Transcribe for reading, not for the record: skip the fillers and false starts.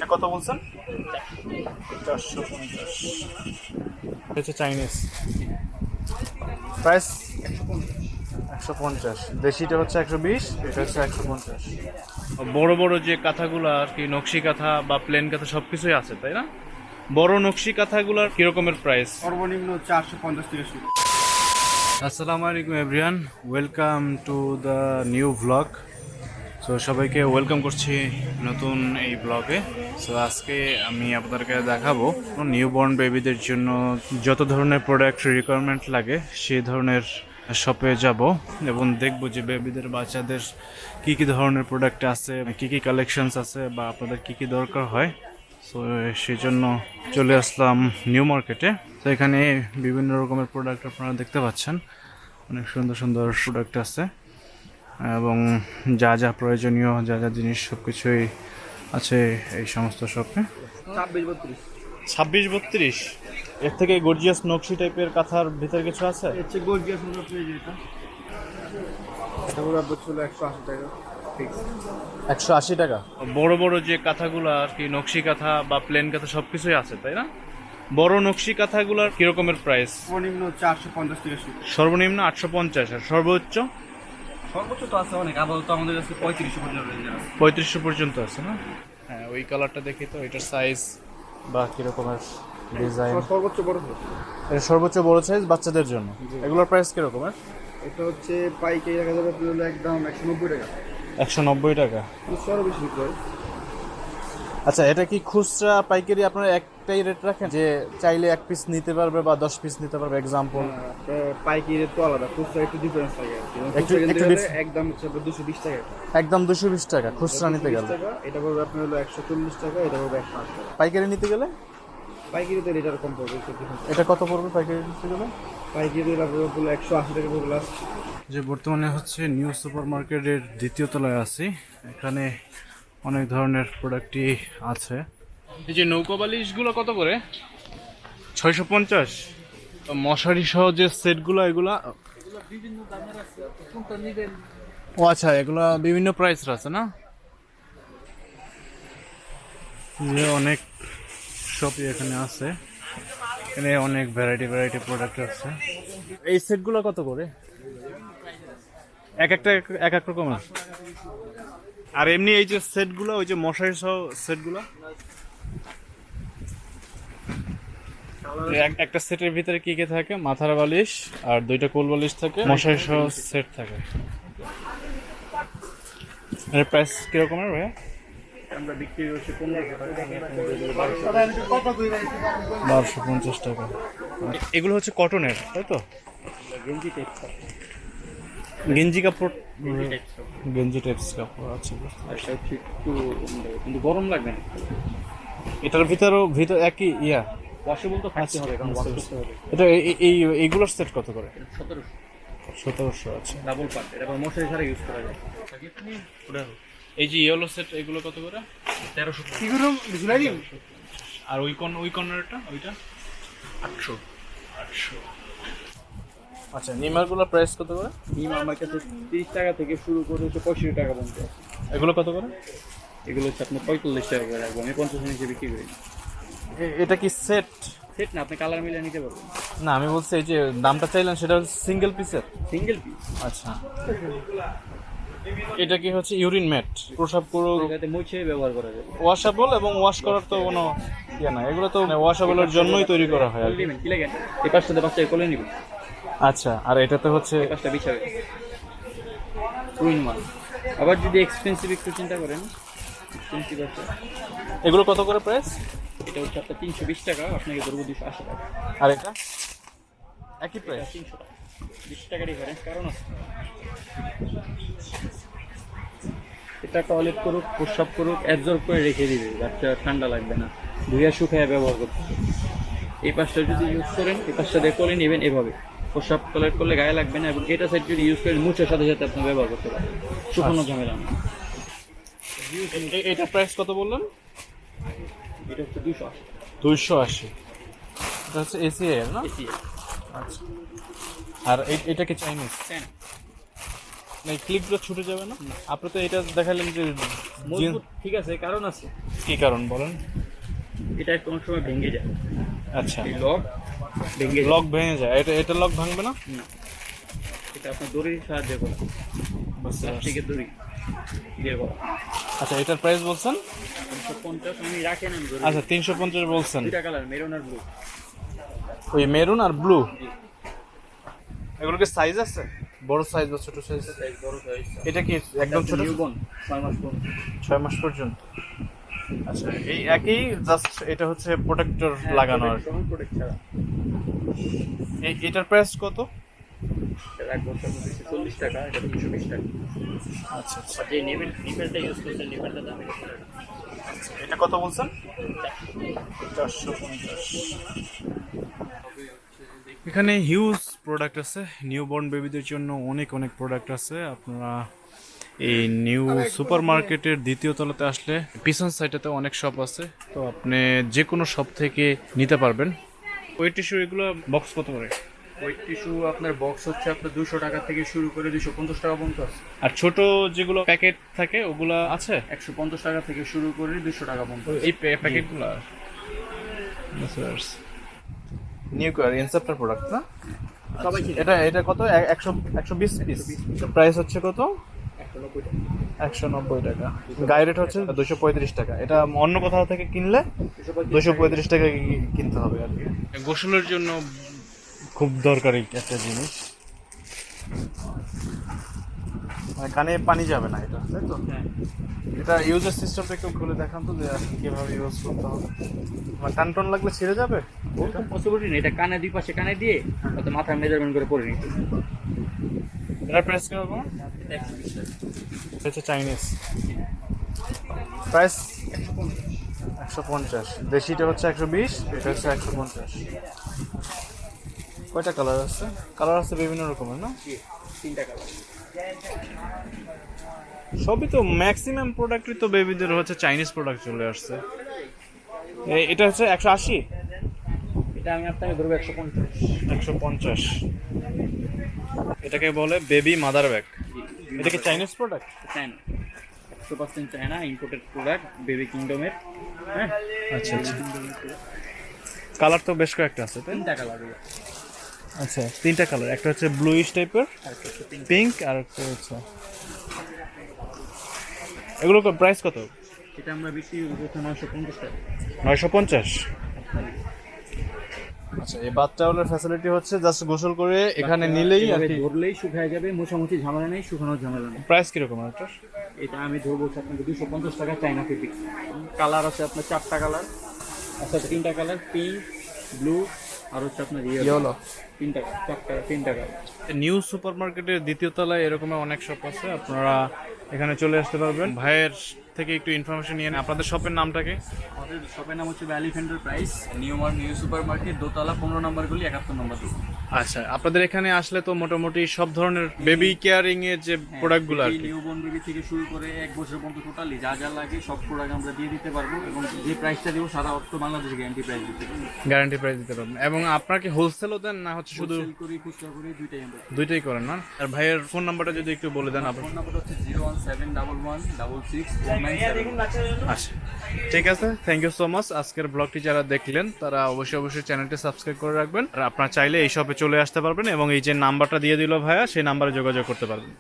এটা কত বলছেন? 450 হচ্ছে চাইনিজ প্রাইস 150। দেশিটা হচ্ছে 120, এটা হচ্ছে 150। বড় বড় যে কাঁথাগুলো আর কি, নকশি কাঁথা বা প্লেন কাঁথা সবকিছুই আছে তাই না? বড় নকশি কাঁথাগুলোর কিরকমের প্রাইস? সর্বনিম্ন 450 থেকে শুরু। আসসালামু আলাইকুম everyone, welcome to the new blog. So সবাইকে ওয়েলকাম করছি নতুন এই ব্লগে। সো আজকে আমি আপনাদেরকে দেখাবো নিউবর্ন বেবিদের জন্য যত ধরনের প্রোডাক্ট রিকোয়ারমেন্ট লাগে সেই ধরনের শপে যাব এবং দেখবো যে বেবিদের বাচ্চাদের কী কী ধরনের প্রোডাক্ট আছে, কী কী কালেকশনস আছে বা আপনাদের কী কী দরকার হয়। সো সেই জন্য চলে আসলাম নিউ মার্কেটে। তো এখানে বিভিন্ন রকমের প্রোডাক্ট আপনারা দেখতে পাচ্ছেন, অনেক সুন্দর সুন্দর প্রোডাক্ট আছে এবং যা যা প্রয়োজনীয় যা যা জিনিস সব কিছুই আছে এই সমস্ত শপে। 26-32 এর থেকে গর্জিয়াস নকশি টাইপের কাঁথার ভিতরে কিছু আছে? গর্জিয়াস হলো পেয়ে যেটা এটা পুরো ছিল 180 টাকা ফিক্স। 180 টাকা। বড় বড় যে কাঁথাগুলো আর কি, নকশি কাঁথা বা প্লেন কাঁথা সবকিছুই আছে তাই না? বড় নকশি কাঁথাগুলোর কিরকমের প্রাইস? সর্বনিম্ন 450 থেকে শুরু। সর্বনিম্ন 850 আর সর্বোচ্চ সর্বোচ্চ তো আছে অনেক, আপাতত আমাদের কাছে 3500 পর্যন্ত রেঞ্জ আছে। 3500 পর্যন্ত আছে না? হ্যাঁ, ওই কালারটা দেখি তো, এটার সাইজ বা কিরকমের ডিজাইন। সর্বোচ্চ বড় এটা সর্বোচ্চ বড় সাইজ বাচ্চাদের জন্য। এগুলোর প্রাইস কিরকমের? এটা হচ্ছে পাইকারি রাখা যাবে হলো একদম 190 টাকা। 190 টাকা। সরো বেশি বিক্রি হয়। আচ্ছা, এটা কি খুচরা পাইকারি আপনারা একটাই রেট রাখেন যে চাইলে এক পিস নিতে পারবে বা 10 পিস নিতে পারবে এক্সাম্পল? পাইকারি রেট তো আলাদা, খুচরা একটু ডিফারেন্স থাকে আর কি। একটু একদম হচ্ছে 220 টাকা। একদম 220 টাকা খুচরা নিতে গেলে। এটা পড়বে আপনার হলো 140 টাকা, এটা পড়বে 108 টাকা। পাইকারি নিতে গেলে পাইকারি তো রেট কম পড়বে। এটা কত পড়বে পাইকারি নিতে গেলে? পাইকারি লাগবে হলো 180 টাকা পড়বে লাস্ট। যে বর্তমানে হচ্ছে নিউ সুপার মার্কেটের দ্বিতীয় তলায় আছি। এখানে অনেক ধরনের প্রোডাক্টই আছে। এই যে নৌকো বালিশগুলো কত করে? 650। মশারি সহ যে সেটগুলো এগুলা বিভিন্ন দামের আছে, কোনটা নেবেন? ও আচ্ছা, এগুলা বিভিন্ন প্রাইসের আছে না? যে অনেক শপই এখানে আছে, এখানে অনেক ভ্যারাইটি প্রোডাক্ট আছে। এই সেটগুলো কত করে? এক একটা এক এক রকমের। আর এমনি এই যে সেটগুলো, ওই যে মশারি সহ সেটগুলো, একটা সেটের ভিতরে কি কি থাকে? মাথার বালিশ আর 2টা কোল বালিশ থাকে, মশারি সহ সেট থাকে। এর প্রাইস কিরকমের ভাইয়া? আমরা বিক্রি করছি 1500 টাকা। 1250 টাকা। এগুলো হচ্ছে কটনের তাই তো? গেঞ্জি টাইপ গেঞ্জি কাপড়, গেঞ্জি টাইপস কাপড় আছে। আচ্ছা, একটু কিন্তু গরম লাগবে না। এটার ভিতর একই ইয়া ওয়াশেবল তো থাকতে হবে, কারণ ওয়াশ করতে হবে। এটা এইগুলোর সেট কত করে? 1700 1700 আছে। ডাবল পার্ট, এটা আবার মশারি ছাড়া ইউজ করা যায়। এই যে ইয়েলো সেট এগুলো কত করে? 1300 কি করুম বুঝলাই দিন। আর ওই কর্নারটা ওইটা 800। আচ্ছা, নিমারগুলোর প্রাইস কত করে? নিম আমার কাছে 30 টাকা থেকে শুরু করে 65 টাকা পর্যন্ত। এগুলো কত করে? এগুলো হচ্ছে আপনার 45 টাকা করে রাখবো, আমি 50 হিসেবে বিক্রি করি। এটা কি সেট? সেট না, আপনি কালার মিলিয়ে নিতে পারবেন। না, আমি বলছি এই যে দামটা চাইলেন সেটা হচ্ছে সিঙ্গেল পিসের। Single piece. আচ্ছা, এটা কি হচ্ছে ইউরিন ম্যাট? প্রসাব করো, এটাতে মুছে ব্যবহার করা যাবে। ওয়াশেবল এবং ওয়াশ করার তো কোনো ইয়ে না, এগুলো তো ওয়াশেবলের জন্যই তৈরি করা হয় আর কি। কি লাগে এই পাশটাতে বাচ্চাকে কোলে নিবেন। আচ্ছা, আর এটাতে হচ্ছে এই পাশটা বিছাবে টুইন ওয়ান। আবার যদি এক্সপেন্সিভ একটু চিন্তা করেন, এক্সপেন্সিভ আছে। এগুলো কত করে প্রাইস? এটা হচ্ছে আপনার 320 টাকা, আপনাকে ধরবো 280 টাকা। আর এটা একই প্রাইস? 300 টাকা, 20 টাকা ডিফারেন্স। কারণ আছে এটা টয়লেট করুক, প্রস্রাব করুক, অ্যাবজর্ব করে রেখে দিবে, বাচ্চা ঠান্ডা লাগবে না, ধুইয়া শুকায় ব্যবহার করতে। এই পাশটা যদি ইউজ করেন, এই পাশটা দিয়ে কোলে নেবেন এভাবে, প্রস্রাব টয়লেট করলে গায়ে লাগবে না। এবং এটা সাইড যদি ইউজ করেন, মুছের সাথে সাথে আপনি ব্যবহার করতে পারেন, শুকানো ঝামেলা না। এটা প্রাইস কত বললেন? এটা হচ্ছে 280। 280। এটা হচ্ছে এসিআই না? এসি আচ্ছা, আর এটা কি চাইনিজ? না ক্লিপগুলো ছুটে যাবে না? আপনি তো এটা দেখালেন যে মজবুত ঠিক আছে, কারণ আছে। কি কারণ বলেন? এটা কোনো সময় ভেঙে যায়, আচ্ছা, এই লক ভেঙে যায়। লক ভেঙে যায়, এটা লক ভাঙবে না? না, এটা আপনার দড়ির সাহায্যে করা, প্লাস্টিকের দড়ি দিয়ে করা। আচ্ছা, এটার প্রাইস বলছেন? 350 আমি রাখেন আমি ধরে আচ্ছা 350 বলছেন। দুইটা কালার, মেরুন আর ব্লু। ওই মেরুন আর ব্লু, এগুলো কি সাইজ আছে? বড় সাইজ বা ছোট সাইজ? সাইজ বড় সাইজ। এটা কি একদম ছোট? নিউবর্ন 6 মাস পর্যন্ত। 6 মাস পর্যন্ত। আচ্ছা, এই একই, জাস্ট এটা হচ্ছে প্রোটেক্টর লাগানো আর কি। প্রোটেক্ট ছাড়া। এটার প্রাইস কত? এটা এক বছর 40 টাকা, এটা 320 টাকা। আচ্ছা আচ্ছা, আর যে নিপেলটা ইউজ করছেন, নিপেলটা দাম এটা। এটা কত বলছেন? 450। এখানে হিউজ প্রোডাক্ট আছে, নিউবর্ন বেবিদের জন্য অনেক অনেক প্রোডাক্ট আছে। আপনারা এই নিউ সুপার মার্কেটের দ্বিতীয় তলাতে আসলে পিছন সাইডেতে অনেক শপ আছে, তো আপনি যে কোনো শপ থেকে নিতে পারবেন। ওয়েট টিস্যু এগুলো বক্স কত করে? ওয়েট টিস্যু আপনার বক্স হচ্ছে আপনার 200 টাকা থেকে শুরু করে 250 টাকা পর্যন্ত আছে। আর ছোট যেগুলো প্যাকেট থাকে ওগুলো আছে 150 টাকা থেকে শুরু করে 200 টাকা পর্যন্ত। এই প্যাকেটগুলো। নিউ কার ইনসেপ্টার প্রোডাক্ট না? সবাই চিনে। এটা এটা কত? 120 পিস। প্রাইস হচ্ছে কত? 190 টাকা। 190 টাকা। গায়ে রেট হচ্ছে 235 টাকা। এটা অন্য কোথাও থেকে কিনলে 235 টাকা কিনতে হবে আর কি। গোসলের জন্য খুব দরকারি একটা জিনিস, মানে কানে পানি যাবে না এটা, তাই তো? হ্যাঁ। এটা ইউজার সিস্টেমটা একটু খুলে দেখান তো, যে আসলে কিভাবে ইউজ করতে হবে। মানে টান টান লাগলে ছিঁড়ে যাবে? ওরকম পসিবিলিটি নেই, এটা কানে দুই পাশে কানে দিয়ে হয়তো মাথায় মেজারমেন্ট করে পরে নিতে। এটার প্রাইস কিরকম? 120 টাকা। এটা হচ্ছে চাইনিজ, প্রাইস 150। দেশিটা হচ্ছে 120, এটা হচ্ছে 150। কয়টা কালার আছে? কালার আছে বিভিন্ন রকমের না? 3 টাকা। সবই তো ম্যাক্সিমাম প্রোডাক্টই তো বেবিদের হচ্ছে চাইনিজ প্রোডাক্ট চলে আসছে। এটা হচ্ছে 180। এটা আমি আপনাকে ধরবো 150। 150। এটাকে বলে বেবি মাদার ব্যাগ। এটা কি Chinese product? China, 100% China, imported product baby কিংডমের। হ্যাঁ, আচ্ছা আচ্ছা। কালার তো বেশ কয়েকটা আছে, তাই? 3 টাকা লাগবে। আচ্ছা, 3টা কালার, একটা হচ্ছে ব্লুইশ টাইপের, আর কিছু পিঙ্ক। পিঙ্ক, আর একটা হচ্ছে। এগুলো প্রাইস কত? এটা আমরা বিক্রি করতে 950 টাকা। 950। আচ্ছা, এই বাথটাওয়ালের ফ্যাসিলিটি হচ্ছে জাস্ট গোসল করে এখানে নিলেই আর কি। ধরলেই শুকায় যাবে, মোছামুছি ঝামেলা নেই, শুকানোর ঝামেলা নেই। প্রাইস কিরকম এটার? এটা আমি ধরবো হচ্ছে আপনাকে 250 টাকা, চাইনা ফেব্রিক। কালার আছে আপনার 4টা কালার, আচ্ছা 3টা কালার, পিঙ্ক, ব্লু, আর হচ্ছে আপনার ইয়েলো। 3টা, 3টা কালার। নিউ সুপার মার্কেটের দ্বিতীয় তলায় এরকম অনেক শপ আছে, আপনারা এখানে চলে আসতে পারবেন। ভাইয়ের থেকে একটু ইনফরমেশন নিয়ে নেন। আপনাদের শপের নামটাকে? আমাদের শপের নাম হচ্ছে valley enterprise, new super market, দোতলা, 15 নম্বর গলি, 71 নম্বর দোকান। আচ্ছা, আপনাদের এখানে আসলে তো মোটামুটি সব ধরনের বেবি কেয়ারিং এর যে প্রোডাক্টগুলো আর কি। নিউবর্ন বেবি থেকে শুরু করে 1 বছর পর্যন্ত টোটালি যা যা লাগে সব প্রোডাক্ট আমরা দিয়ে দিতে পারবো, এবং যে প্রাইসটা দিব সারা অর্থ বাংলাদেশ গ্যারান্টি প্রাইস দিতে পারবো। গ্যারান্টি প্রাইস দিতে পারবেন। এবং আপনাকে হোলসেলও দেন না হচ্ছে শুধু? সেল করি, খুচরা করি, দুইটাই আমরা। দুইটাই করেন না? আর ভাইয়ের ফোন নাম্বারটা যদি একটু বলে দেন আপনার। ফোন নাম্বার হচ্ছে 01711661997। আচ্ছা, ঠিক আছে, থ্যাংক ইউ সো মাচ। আজকের ব্লগটি যারা দেখলেন তারা অবশ্যই চ্যানেলটি সাবস্ক্রাইব করে রাখবেন। আর আপনারা চাইলে এই শপে চলে আসতে পারবেন এবং এই যে নাম্বারটা দিয়ে দিল ভাইয়া, সেই নাম্বারে যোগাযোগ করতে পারবেন।